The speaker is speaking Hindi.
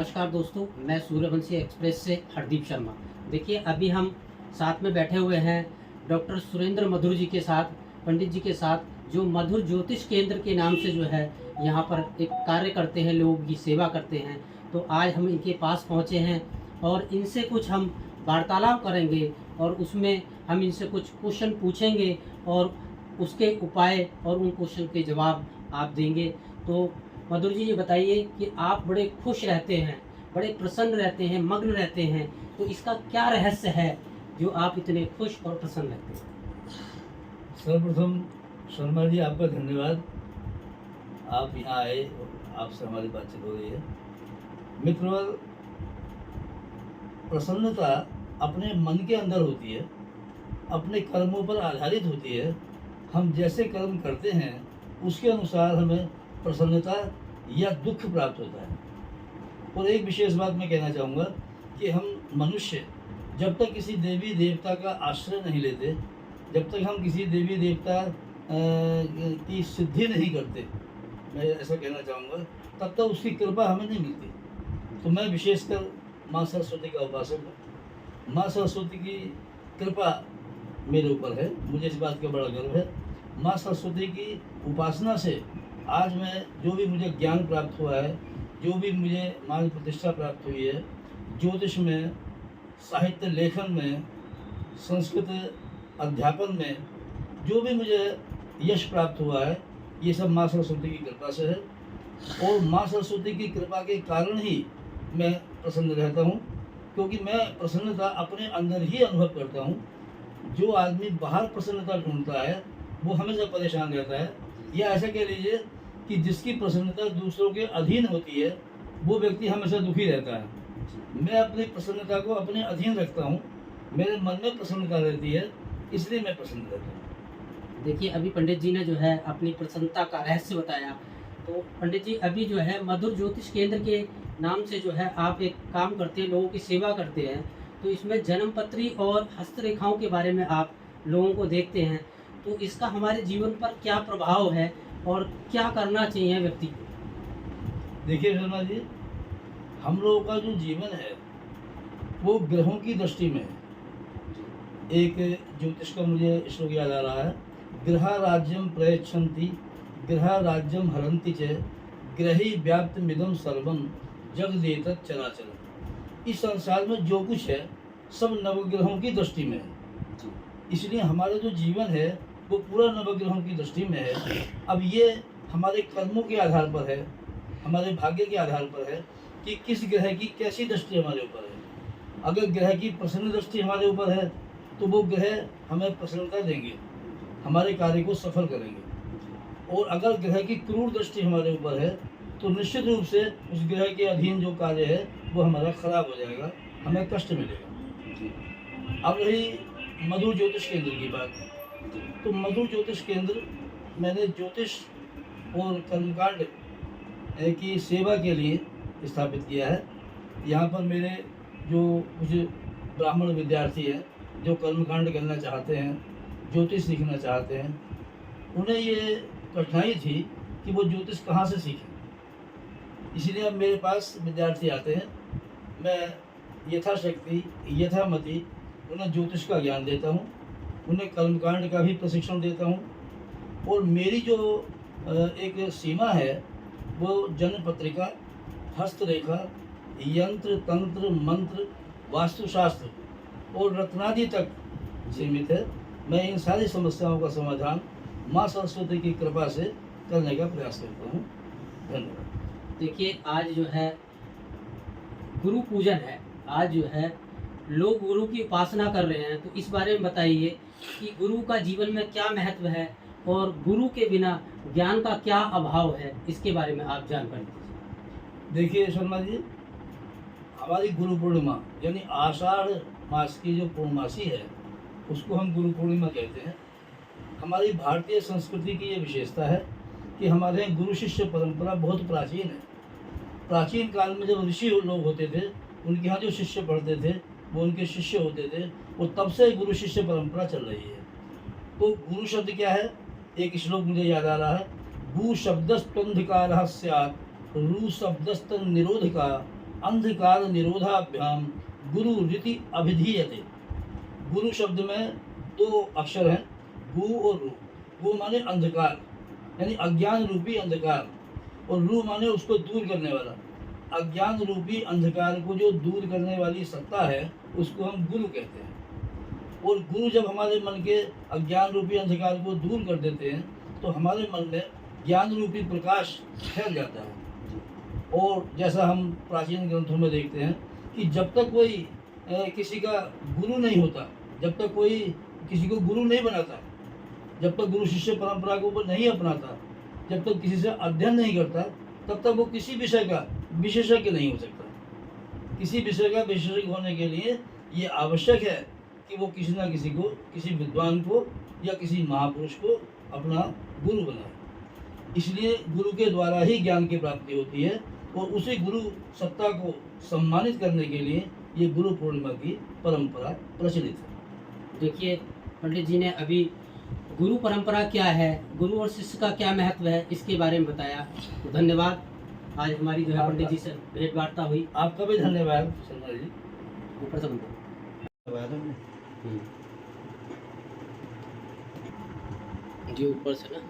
नमस्कार दोस्तों, मैं सूर्यवंशी एक्सप्रेस से हरदीप शर्मा। देखिए, अभी हम साथ में बैठे हुए हैं डॉक्टर सुरेंद्र मधुर जी के साथ, पंडित जी के साथ, जो मधुर ज्योतिष केंद्र के नाम से जो है यहाँ पर एक कार्य करते हैं, लोगों की सेवा करते हैं। तो आज हम इनके पास पहुँचे हैं और इनसे कुछ हम वार्तालाप करेंगे और उसमें हम इनसे कुछ क्वेश्चन पूछेंगे और उसके उपाय और उन क्वेश्चन के जवाब आप देंगे। तो मधुर जी, ये बताइए कि आप बड़े खुश रहते हैं, बड़े प्रसन्न रहते हैं, मग्न रहते हैं, तो इसका क्या रहस्य है जो आप इतने खुश और प्रसन्न रहते हैं? सर्वप्रथम शर्मा जी, आपका धन्यवाद। आप यहाँ आए और आपसे हमारी बातचीत हो रही है। मित्रवर, प्रसन्नता अपने मन के अंदर होती है, अपने कर्मों पर आधारित होती है। हम जैसे कर्म करते हैं उसके अनुसार हमें प्रसन्नता या दुख प्राप्त होता है। और एक विशेष बात मैं कहना चाहूँगा कि हम मनुष्य जब तक किसी देवी देवता का आश्रय नहीं लेते, जब तक हम किसी देवी देवता की सिद्धि नहीं करते, मैं ऐसा कहना चाहूँगा, तब तक उसकी कृपा हमें नहीं मिलती। तो मैं विशेषकर माँ सरस्वती का उपासक हूँ। माँ सरस्वती की कृपा मेरे ऊपर है, मुझे इस बात का बड़ा गर्व है। माँ सरस्वती की उपासना से आज मैं जो भी मुझे ज्ञान प्राप्त हुआ है, जो भी मुझे मान प्रतिष्ठा प्राप्त हुई है, ज्योतिष में, साहित्य लेखन में, संस्कृत अध्यापन में जो भी मुझे यश प्राप्त हुआ है, ये सब माँ सरस्वती की कृपा से है। और माँ सरस्वती की कृपा के कारण ही मैं प्रसन्न रहता हूँ, क्योंकि मैं प्रसन्नता अपने अंदर ही अनुभव करता हूँ। जो आदमी बाहर प्रसन्नता ढूंढता है वो हमेशा परेशान रहता है, या ऐसा कह लीजिए कि जिसकी प्रसन्नता दूसरों के अधीन होती है वो व्यक्ति हमेशा दुखी रहता है। मैं अपनी प्रसन्नता को अपने अधीन रखता हूँ, मेरे मन में प्रसन्नता रहती है, इसलिए मैं प्रसन्न रहता हूँ। देखिए, अभी पंडित जी ने जो है अपनी प्रसन्नता का रहस्य बताया। तो पंडित जी, अभी जो है मधुर ज्योतिष केंद्र के नाम से जो है आप एक काम करते हैं, लोगों की सेवा करते हैं। तो इसमें जन्मपत्री और हस्तरेखाओं के बारे में आप लोगों को देखते हैं, तो इसका हमारे जीवन पर क्या प्रभाव है और क्या करना चाहिए व्यक्ति को? देखिए शर्मा जी, हम लोगों का जो जीवन है वो ग्रहों की दृष्टि में है। एक ज्योतिष का मुझे श्लोक याद आ रहा है, ग्रह राज्यम प्रयच्छन्ति ग्रह राज्यम हरन्ति च ग्रही व्याप्त मिदम सर्वम जगदेतत् चराचरम्। इस संसार में जो कुछ है सब नवग्रहों की दृष्टि में है, इसलिए हमारा जो जीवन है वो पूरा नवग्रहों की दृष्टि में है। अब ये हमारे कर्मों के आधार पर है, हमारे भाग्य के आधार पर है कि किस ग्रह की कैसी दृष्टि हमारे ऊपर है। अगर ग्रह की प्रसन्न दृष्टि हमारे ऊपर है तो वो ग्रह हमें प्रसन्नता देंगे, हमारे कार्य को सफल करेंगे। और अगर ग्रह की क्रूर दृष्टि हमारे ऊपर है तो निश्चित रूप से उस ग्रह के अधीन जो कार्य है वो हमारा खराब हो जाएगा, हमें कष्ट मिलेगा। अब रही मधुर ज्योतिष केंद्र की बात, तो मधुर ज्योतिष केंद्र मैंने ज्योतिष और कर्मकांड की सेवा के लिए स्थापित किया है। यहाँ पर मेरे जो कुछ ब्राह्मण विद्यार्थी हैं जो कर्मकांड करना चाहते हैं, ज्योतिष सीखना चाहते हैं, उन्हें ये कठिनाई थी कि वो ज्योतिष कहाँ से सीखें। इसलिए अब मेरे पास विद्यार्थी आते हैं, मैं यथाशक्ति यथामति उन्हें ज्योतिष का ज्ञान देता हूँ, उन्हें कर्मकांड का भी प्रशिक्षण देता हूँ। और मेरी जो एक सीमा है वो जन्म पत्रिका, हस्तरेखा, यंत्र तंत्र मंत्र, वास्तुशास्त्र और रत्नादि तक सीमित है। मैं इन सारी समस्याओं का समाधान माँ सरस्वती की कृपा से करने का प्रयास करता हूँ। धन्यवाद। देखिए, आज जो है गुरु पूजन है, आज जो है लोग गुरु की उपासना कर रहे हैं, तो इस बारे में बताइए कि गुरु का जीवन में क्या महत्व है और गुरु के बिना ज्ञान का क्या अभाव है, इसके बारे में आप जानकारी दीजिए। देखिए शर्मा जी, हमारी गुरु पूर्णिमा यानी आषाढ़ मास की जो पूर्णमासी है उसको हम गुरु पूर्णिमा कहते हैं। हमारी भारतीय संस्कृति की ये विशेषता है कि हमारे यहाँ गुरु शिष्य परंपरा बहुत प्राचीन है। प्राचीन काल में जब ऋषि लोग होते थे, उनके यहाँ जो शिष्य पढ़ते थे वो उनके शिष्य होते थे, वो तब से गुरु शिष्य परंपरा चल रही है। तो गुरु शब्द क्या है, एक श्लोक मुझे याद आ रहा है, भू शब्दस्तंधिकारः स्यात् रू शब्दस्त निरोध का अंधकार निरोधाभ्याम गुरु रीति अभिधीयते। गुरु शब्द में दो अक्षर हैं, गु और रु। गु माने अंधकार यानी अज्ञान रूपी अंधकार, और रु माने उसको दूर करने वाला। अज्ञान रूपी अंधकार को जो दूर करने वाली सत्ता है उसको हम गुरु कहते हैं। और गुरु जब हमारे मन के अज्ञान रूपी अंधकार को दूर कर देते हैं तो हमारे मन में ज्ञान रूपी प्रकाश फैल जाता है। और जैसा हम प्राचीन ग्रंथों में देखते हैं कि जब तक कोई किसी का गुरु नहीं होता, जब तक कोई किसी को गुरु नहीं बनाता, जब तक गुरु शिष्य परंपरा को वो नहीं अपनाता, जब तक किसी से अध्ययन नहीं करता, तब तक वो किसी विषय का विशेषज्ञ नहीं हो सकता। किसी विषय का विशेषज्ञ होने के लिए ये आवश्यक है कि वो किसी ना किसी को, किसी विद्वान को या किसी महापुरुष को अपना गुरु बनाए। इसलिए गुरु के द्वारा ही ज्ञान की प्राप्ति होती है, और उसी गुरु सत्ता को सम्मानित करने के लिए ये गुरु पूर्णिमा की परंपरा प्रचलित है। देखिए पंडित जी ने अभी गुरु परंपरा क्या है, गुरु और शिष्य का क्या महत्व है, इसके बारे में बताया। तो धन्यवाद, आज हमारी जो है पंडित जी से भेंट वार्ता हुई। आपका भी धन्यवाद शर्मा जी। ऊपर से बनता जी, ऊपर से ना।